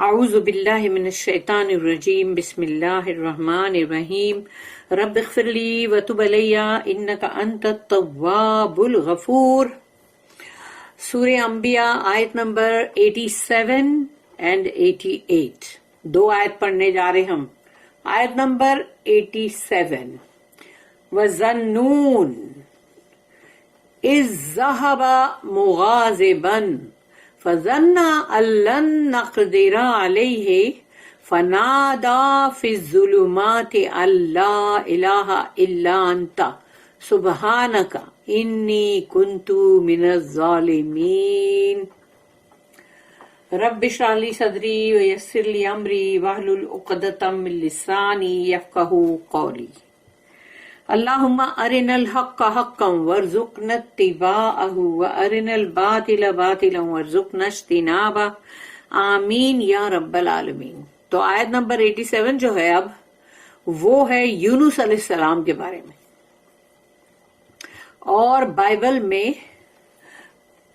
اعوذ باللہ من الشیطان الرجیم بسم اللہ الرحمن الرحیم رب اغفر لی وتب علی انک انت التواب الغفور. سورہ انبیاء آیت نمبر 87 اینڈ 88. دو آیت پڑھنے جا رہے ہم. آیت نمبر 87. وَظَنُّونَ إِذْ ذَهَبَ مُغَاضِبًا فَظَنَّ أَن لَّن نَّقْدِرَ عَلَيْهِ فَنَادَىٰ فِي الظُّلُمَاتِ أَن لَّا إِلَٰهَ إِلَّا أَنتَ سُبْحَانَكَ إِنِّي كُنتُ مِنَ الظَّالِمِينَ. رب اشرح لي صدري ويسر لي أمري واحلل عقدة من لساني يفقهوا قولي. اللهم أرنا الحق حقا وارزقنا اتباعه وأرنا الباطل باطلا وارزقنا اجتنابه آمین یا رب العالمین. تو آیت نمبر 87 جو ہے اب وہ ہے یونس علیہ السلام کے بارے میں. اور بائبل میں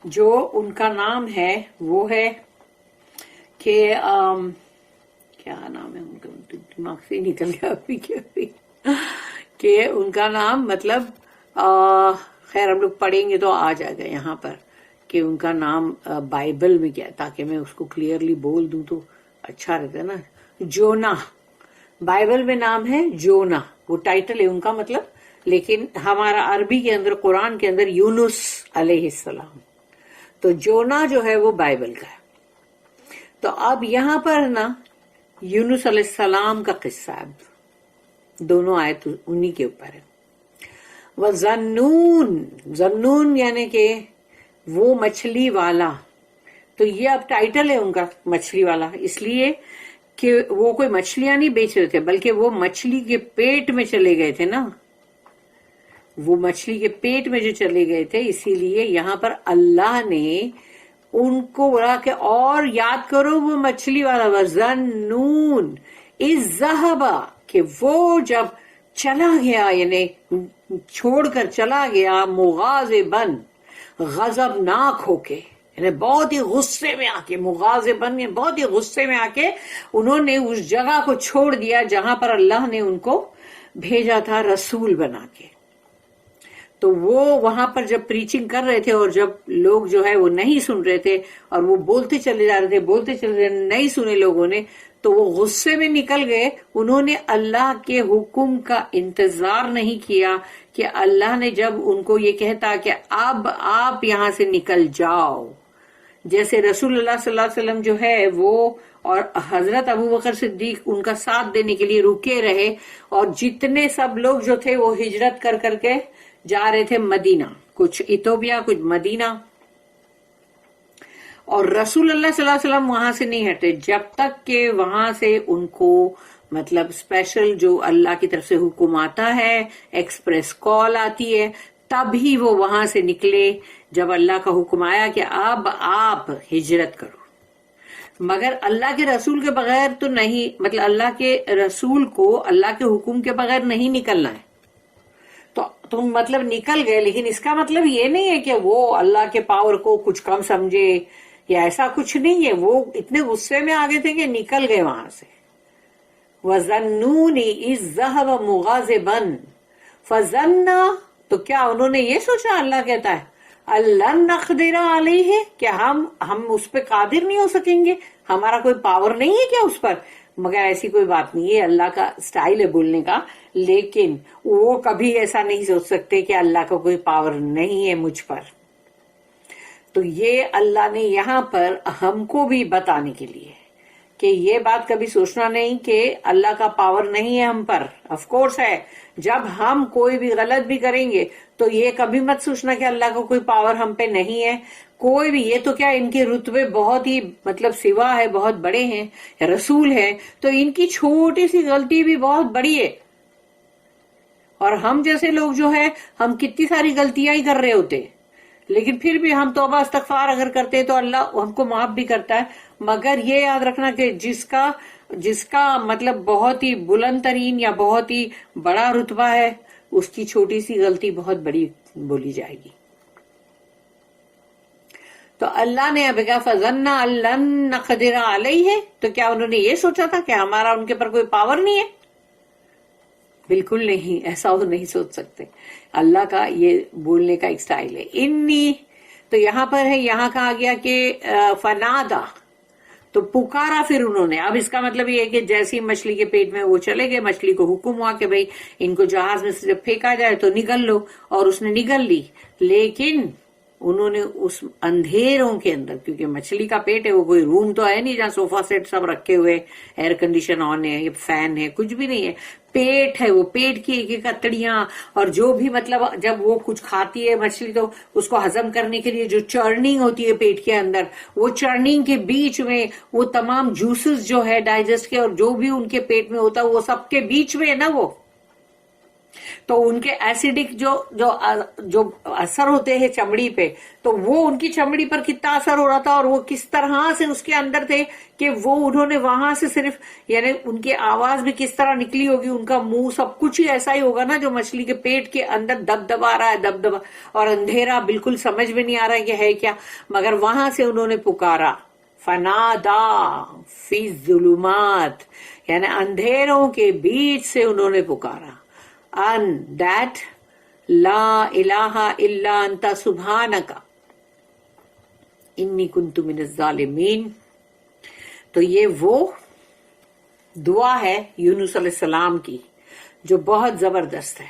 جو ان کا نام ہے وہ ہے کہ کیا نام ہے ان کا، دماغ سے نکل گیا ابھی کہ ان کا نام مطلب خیر ہم لوگ پڑھیں گے تو آ جائے گا یہاں پر کہ ان کا نام بائبل میں کیا ہے، تاکہ میں اس کو کلیئرلی بول دوں تو اچھا رہتا ہے نا. جونا بائبل میں نام ہے، جونا وہ ٹائٹل ہے ان کا مطلب، لیکن ہمارا عربی کے اندر قرآن کے اندر یونس علیہ السلام. تو جونا جو ہے وہ بائبل کا ہے. تو اب یہاں پر نا یونس علیہ السلام کا قصہ ہے، دونوں آیت انہی کے اوپر ہے. وَظَنُّونَ، ظنون یعنی کہ وہ مچھلی والا. تو یہ اب ٹائٹل ہے ان کا مچھلی والا، اس لیے کہ وہ کوئی مچھلیاں نہیں بیچ رہے تھے بلکہ وہ مچھلی کے پیٹ میں چلے گئے تھے نا، وہ مچھلی کے پیٹ میں جو چلے گئے تھے، اسی لیے یہاں پر اللہ نے ان کو بولا کہ اور یاد کرو وہ مچھلی والا. وَظَنُّونَ إِذْ ذَهَبَ، کہ وہ جب چلا گیا یعنی چھوڑ کر چلا گیا، مغاضباً غضبناک ہو کے، یعنی بہت ہی غصے میں آ کے، مغاضباً یعنی بہت ہی غصے میں آ کے انہوں نے اس جگہ کو چھوڑ دیا جہاں پر اللہ نے ان کو بھیجا تھا رسول بنا کے. تو وہ وہاں پر جب پریچنگ کر رہے تھے اور جب لوگ جو ہے وہ نہیں سن رہے تھے اور وہ بولتے چلے جا رہے تھے، بولتے چلے جا رہے تھے، نہیں سنے لوگوں نے، تو وہ غصے میں نکل گئے. انہوں نے اللہ کے حکم کا انتظار نہیں کیا کہ اللہ نے جب ان کو یہ کہتا کہ اب آپ یہاں سے نکل جاؤ. جیسے رسول اللہ صلی اللہ علیہ وسلم جو ہے وہ اور حضرت ابو بکر صدیق ان کا ساتھ دینے کے لیے رکے رہے، اور جتنے سب لوگ جو تھے وہ ہجرت کر کر کے جا رہے تھے مدینہ، کچھ ایتھوپیا کچھ مدینہ. اور رسول اللہ صلی اللہ علیہ وسلم وہاں سے نہیں ہٹے جب تک کہ وہاں سے ان کو مطلب اسپیشل جو اللہ کی طرف سے حکم آتا ہے، ایکسپریس کال آتی ہے، تب ہی وہ وہاں سے نکلے جب اللہ کا حکم آیا کہ اب آپ ہجرت کرو. مگر اللہ کے رسول کے بغیر تو نہیں، مطلب اللہ کے رسول کو اللہ کے حکم کے بغیر نہیں نکلنا ہے. تو تم مطلب نکل گئے، لیکن اس کا مطلب یہ نہیں ہے کہ وہ اللہ کے پاور کو کچھ کم سمجھے یا ایسا کچھ نہیں ہے. وہ اتنے غصے میں آگے تھے کہ نکل گئے وہاں سے. وَظَنُّونِ إِذْ ذَهَبَ مُغَاضِبًا فَظَنَّ، تو کیا انہوں نے یہ سوچا، اللہ کہتا ہے أَلَّن نَّقْدِرَ عَلَيْهِ، کہ ہم اس پہ قادر نہیں ہو سکیں گے، ہمارا کوئی پاور نہیں ہے کیا اس پر. مگر ایسی کوئی بات نہیں ہے، اللہ کا سٹائل ہے بولنے کا، لیکن وہ کبھی ایسا نہیں سوچ سکتے کہ اللہ کا کوئی پاور نہیں ہے مجھ پر. تو یہ اللہ نے یہاں پر ہم کو بھی بتانے کے لیے کہ یہ بات کبھی سوچنا نہیں کہ اللہ کا پاور نہیں ہے ہم پر. آف کورس ہے، جب ہم کوئی بھی غلط بھی کریں گے تو یہ کبھی مت سوچنا کہ اللہ کا کوئی پاور ہم پہ نہیں ہے. کوئی بھی، یہ تو کیا ان کے رتبے بہت ہی مطلب سوا ہے، بہت بڑے ہیں، رسول ہیں، تو ان کی چھوٹی سی غلطی بھی بہت بڑی ہے. اور ہم جیسے لوگ جو ہے ہم کتنی ساری غلطیاں ہی کر رہے ہوتے، لیکن پھر بھی ہم توبہ استغفار اگر کرتے تو اللہ ہم کو معاف بھی کرتا ہے. مگر یہ یاد رکھنا کہ جس کا مطلب بہت ہی بلند ترین یا بہت ہی بڑا رتبہ ہے، اس کی چھوٹی سی غلطی بہت بڑی بولی جائے گی. تو اللہ نے اب کہا فَظَنَّ أَن لَّن نَّقْدِرَ عَلَيْهِ، تو کیا انہوں نے یہ سوچا تھا کہ ہمارا ان کے پر کوئی پاور نہیں ہے؟ بالکل نہیں، ایسا وہ نہیں سوچ سکتے. اللہ کا یہ بولنے کا ایک سٹائل ہے. انی، تو یہاں پر ہے، یہاں کہا گیا کہ فنادا، تو پکارا پھر انہوں نے. اب اس کا مطلب یہ ہے کہ جیسی مچھلی کے پیٹ میں وہ چلے گئے، مچھلی کو حکم ہوا کہ بھئی ان کو جہاز میں سے جب پھینکا جائے تو نگل لو، اور اس نے نگل لی. لیکن انہوں نے اس اندھیروں کے اندر، کیونکہ مچھلی کا پیٹ ہے، وہ کوئی روم تو ہے نہیں جہاں صوفہ سیٹ سب رکھے ہوئے، ایئر کنڈیشن آن ہے، فین ہے، کچھ بھی نہیں ہے. پیٹ ہے، وہ پیٹ کی ایک ایک اتڑیاں، اور جو بھی مطلب جب وہ کچھ کھاتی ہے مچھلی تو اس کو ہضم کرنے کے لیے جو چرننگ ہوتی ہے پیٹ کے اندر، وہ چرننگ کے بیچ میں وہ تمام جوسز جو ہے ڈائجسٹ کے اور جو بھی ان کے پیٹ میں ہوتا ہے وہ سب کے بیچ میں ہے نا وہ. تو ان کے ایسیڈک جو اثر ہوتے ہیں چمڑی پہ، تو وہ ان کی چمڑی پر کتنا اثر ہو رہا تھا، اور وہ کس طرح سے اس کے اندر تھے کہ وہ انہوں نے وہاں سے صرف، یعنی ان کی آواز بھی کس طرح نکلی ہوگی، ان کا منہ سب کچھ ہی ایسا ہی ہوگا نا جو مچھلی کے پیٹ کے اندر دب دبا رہا ہے، دب دبا، اور اندھیرا بالکل سمجھ میں نہیں آ رہا ہے کہ ہے کیا. مگر وہاں سے انہوں نے پکارا، فنادا فی الظلمات، یعنی اندھیروں کے بیچ سے انہوں نے پکارا، ان دیٹ لا الہ الا انت سبحانک انی کنت من الظالمین. تو یہ وہ دعا ہے یونس علیہ السلام کی جو بہت زبردست ہے،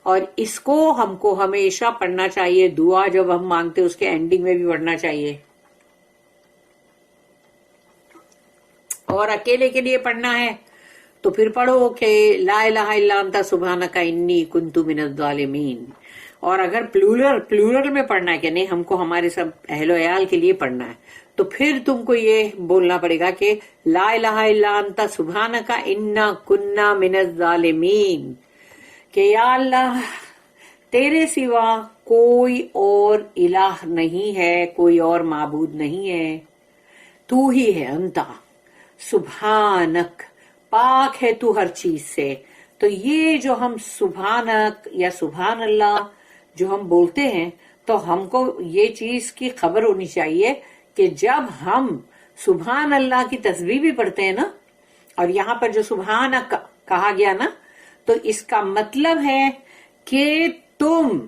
اور اس کو ہم کو ہمیشہ پڑھنا چاہیے. دعا جب ہم مانگتے اس کے اینڈنگ میں بھی پڑھنا چاہیے، اور اکیلے کے لیے پڑھنا ہے تو پھر پڑھو کہ لا الہ الا انت سبحانک انی کنت من الظالمین. اور اگر پلورل میں پڑھنا ہے کہ نہیں ہم کو ہمارے سب اہل و عیال کے لیے پڑھنا ہے، تو پھر تم کو یہ بولنا پڑے گا کہ لا الہ الا انت سبحانک انا کنا من الظالمین، کہ یا اللہ تیرے سوا کوئی اور الہ نہیں ہے، کوئی اور معبود نہیں ہے، تو ہی ہے. انتا سبحانک، پاک ہے تو ہر چیز سے. تو یہ جو ہم سبحانک یا سبحان اللہ جو ہم بولتے ہیں، تو ہم کو یہ چیز کی خبر ہونی چاہیے کہ جب ہم سبحان اللہ کی تسبیح بھی پڑھتے ہیں نا، اور یہاں پر جو سبحانک کہا گیا نا، تو اس کا مطلب ہے کہ تم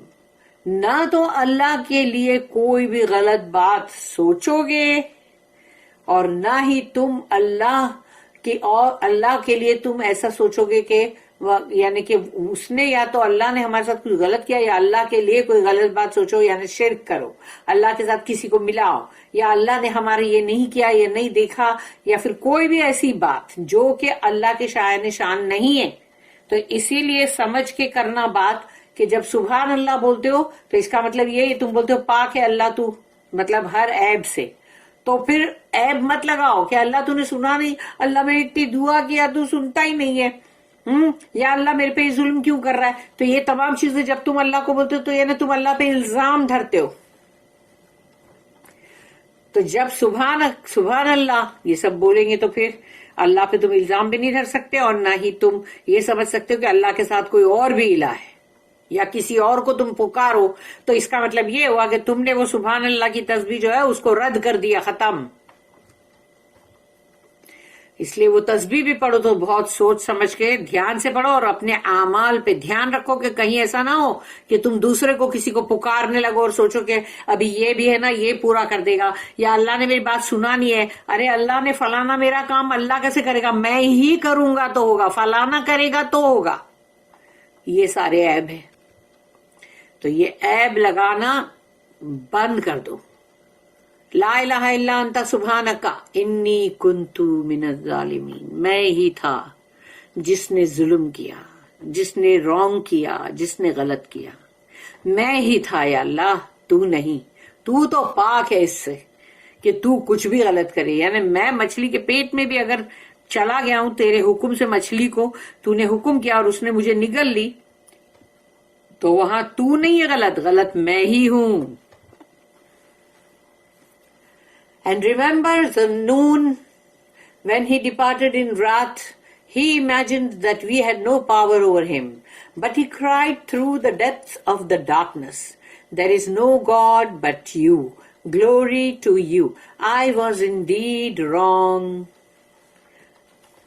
نہ تو اللہ کے لیے کوئی بھی غلط بات سوچو گے، اور نہ ہی تم اللہ کے لیے تم ایسا سوچو گے کہ یعنی کہ اس نے، یا تو اللہ نے ہمارے ساتھ کچھ غلط کیا، یا اللہ کے لیے کوئی غلط بات سوچو، یعنی شرک کرو، اللہ کے ساتھ کسی کو ملاؤ، یا اللہ نے ہمارے یہ نہیں کیا، یہ نہیں دیکھا، یا پھر کوئی بھی ایسی بات جو کہ اللہ کے شایان شان نہیں ہے. تو اسی لیے سمجھ کے کرنا بات کہ جب سبحان اللہ بولتے ہو تو اس کا مطلب یہ تم بولتے ہو پاک ہے اللہ تو، مطلب ہر عیب سے. تو پھر عیب مت لگاؤ کہ اللہ تو نے سنا نہیں، اللہ میں اتنی دعا کیا تو سنتا ہی نہیں ہے، یا اللہ میرے پہ ظلم کیوں کر رہا ہے. تو یہ تمام چیزیں جب تم اللہ کو بولتے ہو تو یعنی تم اللہ پہ الزام دھرتے ہو. تو جب سبحان اللہ یہ سب بولیں گے تو پھر اللہ پہ تم الزام بھی نہیں دھر سکتے، اور نہ ہی تم یہ سمجھ سکتے ہو کہ اللہ کے ساتھ کوئی اور بھی الہ ہے یا کسی اور کو تم پکارو. تو اس کا مطلب یہ ہوا کہ تم نے وہ سبحان اللہ کی تسبیح جو ہے اس کو رد کر دیا، ختم. اس لیے وہ تسبیح بھی پڑھو تو بہت سوچ سمجھ کے دھیان سے پڑھو، اور اپنے اعمال پہ دھیان رکھو کہ کہیں ایسا نہ ہو کہ تم دوسرے کو کسی کو پکارنے لگو اور سوچو کہ ابھی یہ بھی ہے نا یہ پورا کر دے گا، یا اللہ نے میری بات سنا نہیں ہے، ارے اللہ نے فلانا میرا کام اللہ کیسے کرے گا، میں ہی کروں گا تو ہوگا، فلانا کرے گا تو ہوگا. یہ سارے عیب ہیں. تو یہ عیب لگانا بند کر دو. لا الہ الا انت سبحانک انی کنت من الظالمین، میں ہی تھا جس نے ظلم کیا، جس نے رونگ کیا، جس نے غلط کیا. میں ہی تھا یا اللہ، تو نہیں. تو تو پاک ہے اس سے کہ تو کچھ بھی غلط کرے. یعنی میں مچھلی کے پیٹ میں بھی اگر چلا گیا ہوں تیرے حکم سے، مچھلی کو تو نے حکم کیا اور اس نے مجھے نگل لی، تو وہاں تو نہیں ہے غلط میں ہی ہوں. And remember Zunnun, when he departed in wrath, he imagined that we had no power over him, but he cried through the depths of the darkness, there is no God but you. Glory to you. I was indeed wrong.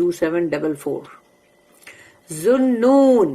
2744. Zunnun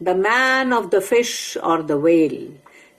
the man of the fish or the whale,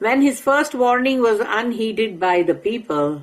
When his first warning was unheeded by the people,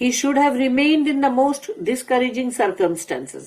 He should have remained in the most discouraging circumstances.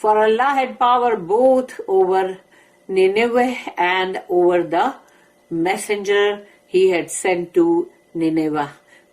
For Allah had power both over Nineveh and over the messenger he had sent to Nineveh.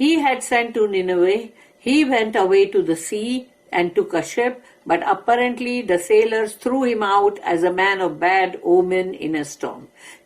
He had sent to Nineveh. He went away to the sea and took a ship, but apparently the sailors threw him out as a man of bad omen in a storm.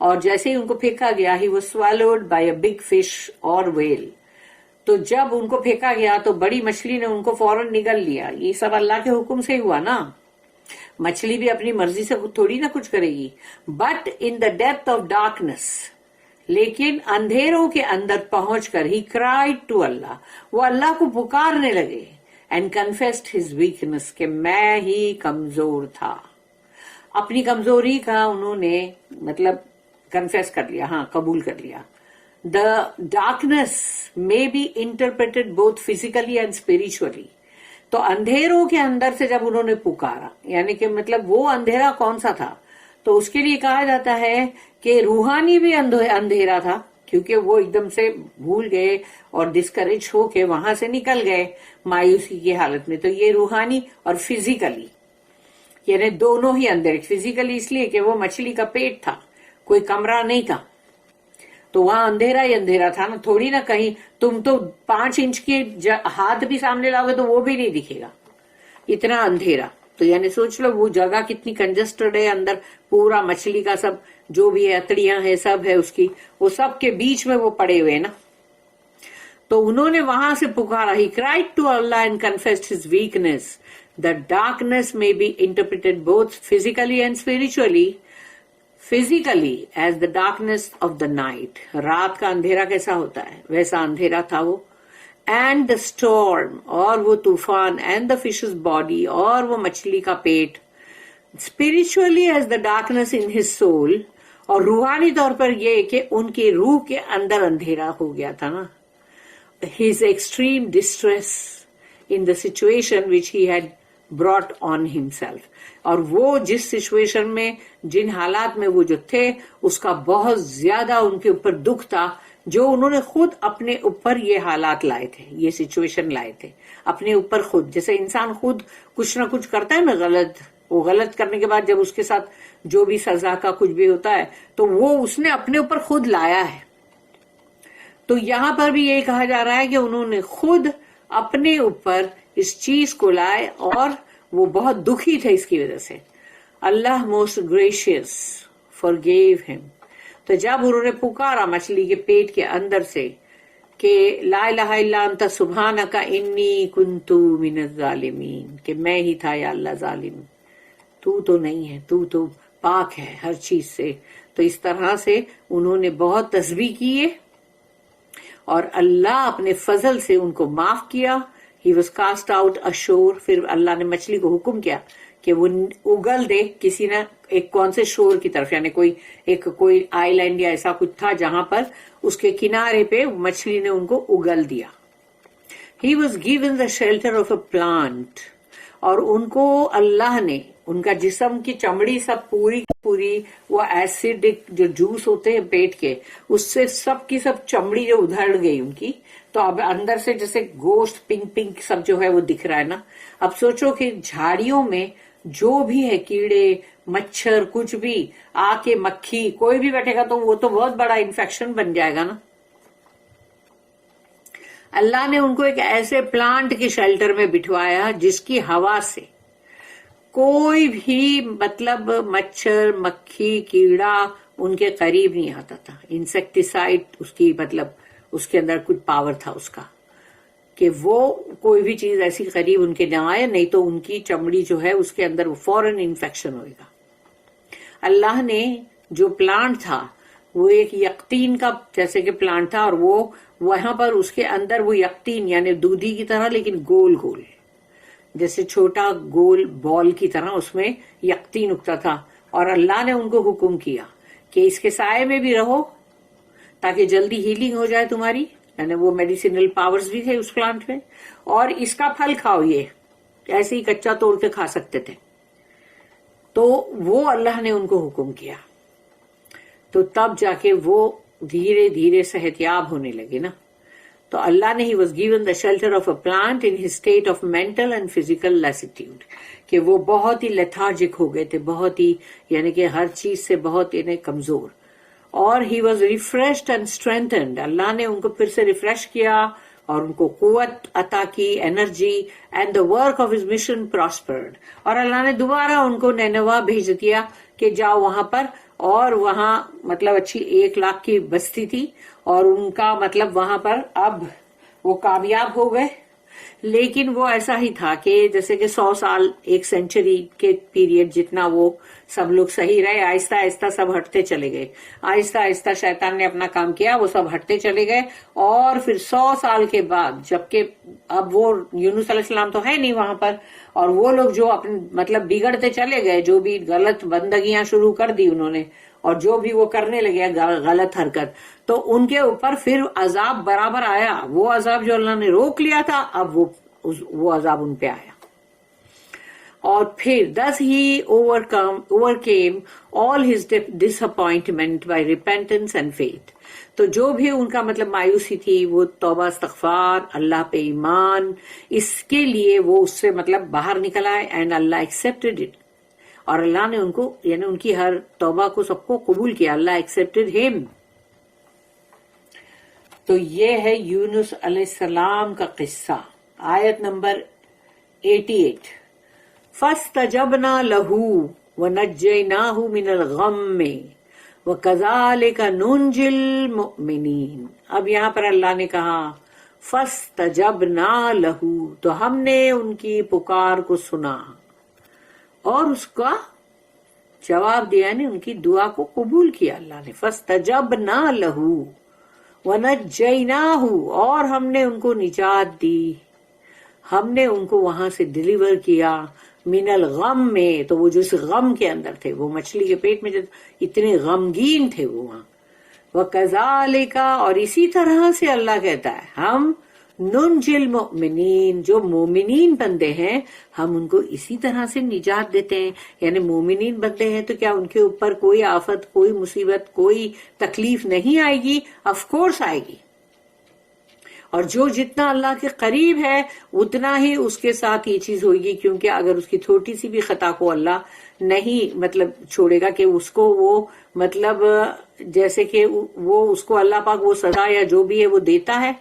اور جیسے ہی ان کو پھینکا گیا he was swallowed by a big fish or whale. تو جب ان کو پھینکا گیا تو بڑی مچھلی نے ان کو فوراً نگل لیا. یہ سب اللہ کے حکم سے ہوا نا. مچھلی بھی اپنی مرضی سے تھوڑی نہ کچھ کرے گی. But in the depth of darkness, لیکن اندھیروں کے اندر پہنچ کر ہی cried to اللہ, وہ اللہ کو پکارنے لگے. اینڈ confessed his weakness, کہ میں ہی کمزور تھا. اپنی کمزوری کا انہوں نے مطلب کنفیس کر لیا, ہاں قبول کر لیا. The darkness may be interpreted both physically and spiritually. تو اندھیروں کے اندر سے جب انہوں نے پکارا, یعنی کہ مطلب وہ اندھیرا کون سا تھا, تو اس کے لیے کہا جاتا ہے کہ روحانی بھی اندھیرا تھا, کیونکہ وہ ایک دم سے بھول گئے اور ڈسکریج ہو کے وہاں سے نکل گئے مایوسی کی حالت میں. تو یہ روحانی اور فزیکلی, یعنی دونوں ہی اندھیرے. فزیکلی اس لیے کہ وہ مچھلی کا پیٹ تھا, کوئی کمرہ نہیں تھا, تو وہاں اندھیرا ہی اندھیرا تھا نا. تھوڑی نہ کہیں تم تو 5 انچ کے ہاتھ بھی سامنے لاؤ گے تو وہ بھی نہیں دکھے گا, اتنا اندھیرا. تو یعنی سوچ لو وہ جگہ کتنی کنجسٹڈ ہے, اندر پورا مچھلی کا سب جو بھی ہے, اتڑیاں ہیں, سب ہے اس کی, وہ سب کے بیچ میں وہ پڑے ہوئے نا. تو انہوں نے وہاں سے پکارا, he cried to Allah and confessed his weakness. The darkness may be interpreted both physically and spiritually. Physically as the darkness of the night, رات کا اندھیرا کیسا ہوتا ہے ویسا اندھیرا تھا وہ. And the storm, اور وہ طوفان, and the fish's body, اور وہ مچھلی کا پیٹ. Spiritually as the darkness in his soul, اور روحانی طور پر یہ کہ ان کی روح کے اندر اندھیرا ہو گیا تھا نا. His extreme distress in the situation which he had brought on himself, اور وہ جس سچویشن میں, جن حالات میں وہ جو تھے, اس کا بہت زیادہ ان کے اوپر دکھ تھا, جو انہوں نے خود اپنے اوپر یہ حالات لائے تھے, یہ سچویشن لائے تھے اپنے اوپر خود. جیسے انسان خود کچھ نہ کچھ کرتا ہے نا غلط, وہ غلط کرنے کے بعد جب اس کے ساتھ جو بھی سزا کا کچھ بھی ہوتا ہے تو وہ اس نے اپنے اوپر خود لایا ہے. تو یہاں پر بھی یہ کہا جا رہا ہے کہ انہوں نے خود اپنے اوپر اس چیز کو لائے, اور وہ بہت دکھی تھے اس کی وجہ سے. اللہ موسٹ گریشیس forgave him. تو جب انہوں نے پکارا مچھلی کے پیٹ کے اندر سے کہ لا الہ الا انت سبحانک انی کنت من الظالمین, کہ میں ہی تھا یا اللہ ظالم, تو تو نہیں ہے, تو تو پاک ہے ہر چیز سے. تو اس طرح سے انہوں نے بہت تسبیح کیے, اور اللہ اپنے فضل سے ان کو معاف کیا. He was cast out ashore. پھر اللہ نے مچھلی کو حکم کیا کہ وہ اگل دے کسی نہ ایک کون سے شور کی طرف, یعنی کوئی آئی لینڈ یا ایسا کچھ تھا جہاں پر اس کے کنارے پہ مچھلی نے ان کو اگل دیا. He was given the shelter of a plant. اور ان کو اللہ نے, ان کا جسم کی چمڑی سب پوری وہ ایسڈ جو جوس ہوتے ہیں پیٹ کے, اس سے سب کی سب چمڑی جو ادھڑ گئی ان کی, تو اب اندر سے جیسے گوشت پنک سب جو ہے وہ دکھ رہا ہے نا. اب سوچو کہ جھاڑیوں میں جو بھی ہے, کیڑے مچھر کچھ بھی آ کے, مکھی کوئی بھی بیٹھے گا تو وہ تو بہت بڑا انفیکشن بن جائے گا نا. اللہ نے ان کو ایک ایسے پلانٹ کے شیلٹر میں بٹھوایا جس کی ہوا سے کوئی بھی مطلب مچھر مکھی کیڑا ان کے قریب نہیں آتا تھا. انسیکٹیسائڈ اس کی مطلب اس کے اندر کچھ پاور تھا اس کا, کہ وہ کوئی بھی چیز ایسی قریب ان کے نہ آئے, نہیں تو ان کی چمڑی جو ہے اس کے اندر فوراً انفیکشن ہوئے گا. اللہ نے جو پلانٹ تھا وہ ایک یقطین کا جیسے کہ پلانٹ تھا, اور وہ وہاں پر اس کے اندر وہ یقطین یعنی دودھی کی طرح لیکن گول گول, جیسے چھوٹا گول بال کی طرح اس میں یقطین اگتا تھا. اور اللہ نے ان کو حکم کیا کہ اس کے سائے میں بھی رہو تاکہ جلدی ہیلنگ ہو جائے تمہاری, یعنی وہ میڈیسنل پاورز بھی تھے اس پلانٹ میں, اور اس کا پھل کھاؤ, یہ ایسے ہی کچا توڑ کے کھا سکتے تھے. تو وہ اللہ نے ان کو حکم کیا, تو تب جا کے وہ دھیرے دھیرے صحت یاب ہونے لگے نا. تو اللہ نے, he was given the shelter of a plant in his state of mental and physical lassitude, کہ وہ بہت ہی لیتھارجک ہو گئے تھے, بہت ہی یعنی کہ ہر چیز سے بہت یعنی کمزور. اور he was refreshed and strengthened, اللہ نے ان کو پھر سے ریفریش کیا اور ان کو قوت عطا کی, energy, and the work of his mission prospered. اور اللہ نے دوبارہ ان کو نینوا بھیج دیا کہ جاؤ وہاں پر اور وہاں مطلب اچھی 1,00,000 کی بستی تھی، اور ان کا مطلب وہاں پر اب وہ کامیاب ہو گئے. لیکن وہ ایسا ہی تھا کہ جیسے کہ 100 سال، 1 سینچری کے پیریڈ جتنا وہ سب لوگ صحیح رہے، آہستہ آہستہ سب ہٹتے چلے گئے. آہستہ آہستہ شیطان نے اپنا کام کیا، وہ سب ہٹتے چلے گئے. اور پھر 100 سال کے بعد، جبکہ اب وہ یونس علیہ السلام تو ہے نہیں وہاں پر، اور وہ لوگ جو اپنے مطلب بگڑتے چلے گئے، جو بھی غلط بندگیاں شروع کر دی انہوں نے، اور جو بھی وہ کرنے لگے غلط حرکت، تو ان کے اوپر پھر عذاب برابر آیا. وہ عذاب جو اللہ نے روک لیا تھا، اب وہ عذاب ان پہ آیا. اور پھر thus he overcame all his disappointment by repentance and faith. تو جو بھی ان کا مطلب مایوسی تھی، وہ توبہ استغفار، اللہ پہ ایمان، اس کے لیے وہ اس سے مطلب باہر نکل آئے. And Allah accepted it. اور اللہ نے ان کو یعنی ان کی ہر توبہ کو سب کو قبول کیا. اللہ accepted him. تو یہ ہے یونس علیہ السلام کا قصہ. آیت نمبر 88. فَاسْتَجَبْنَا لَهُ وَنَجَّيْنَاهُ مِنَ الْغَمِّ وَكَذَلِكَ نُنْجِي الْمُؤْمِنِينَ. اب یہاں پر اللہ نے کہا فَاسْتَجَبْنَا لَهُ، تو ہم نے ان کی پکار کو سنا اور اس کا جواب دیا، یعنی ان کی دعا کو قبول کیا اللہ نے. فَاسْتَجَبْنَا لَهُ وَنَجَّيْنَاهُ، اور ہم نے ان کو نجات دی، ہم نے ان کو وہاں سے ڈیلیور کیا. من الغم میں، تو وہ جو اس غم کے اندر تھے، وہ مچھلی کے پیٹ میں جو اتنے غمگین تھے وہ وہاں. وَكَذَلِكَ، اور اسی طرح سے اللہ کہتا ہے ہم ننجی المؤمنین، جو مومنین بندے ہیں ہم ان کو اسی طرح سے نجات دیتے ہیں. یعنی مومنین بندے ہیں تو کیا ان کے اوپر کوئی آفت، کوئی مصیبت، کوئی تکلیف نہیں آئے گی؟ آف کورس آئے گی. اور جو جتنا اللہ کے قریب ہے اتنا ہی اس کے ساتھ یہ چیز ہوگی، کیونکہ اگر اس کی چھوٹی سی بھی خطا کو اللہ نہیں مطلب چھوڑے گا کہ اس کو وہ مطلب جیسے کہ وہ اس کو اللہ پاک وہ سزا یا جو بھی ہے وہ دیتا ہے،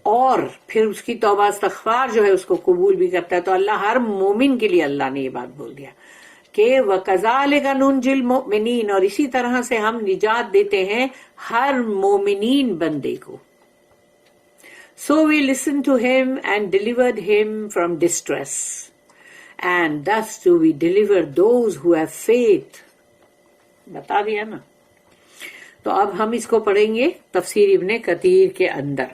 اور پھر اس کی توبہ استغفار جو ہے اس کو قبول بھی کرتا ہے. تو اللہ ہر مومن کے لیے اللہ نے یہ بات بول دیا کہ وَكَذَلِكَ نُنْجِي الْمُؤْمِنِينَ، اور اسی طرح سے ہم نجات دیتے ہیں ہر مومنین بندے کو. So we listened to him and delivered him from distress. And thus do we deliver those who have faith. بتا دیا نا. تو اب ہم اس کو پڑھیں گے تفسیر ابن کثیر کے اندر.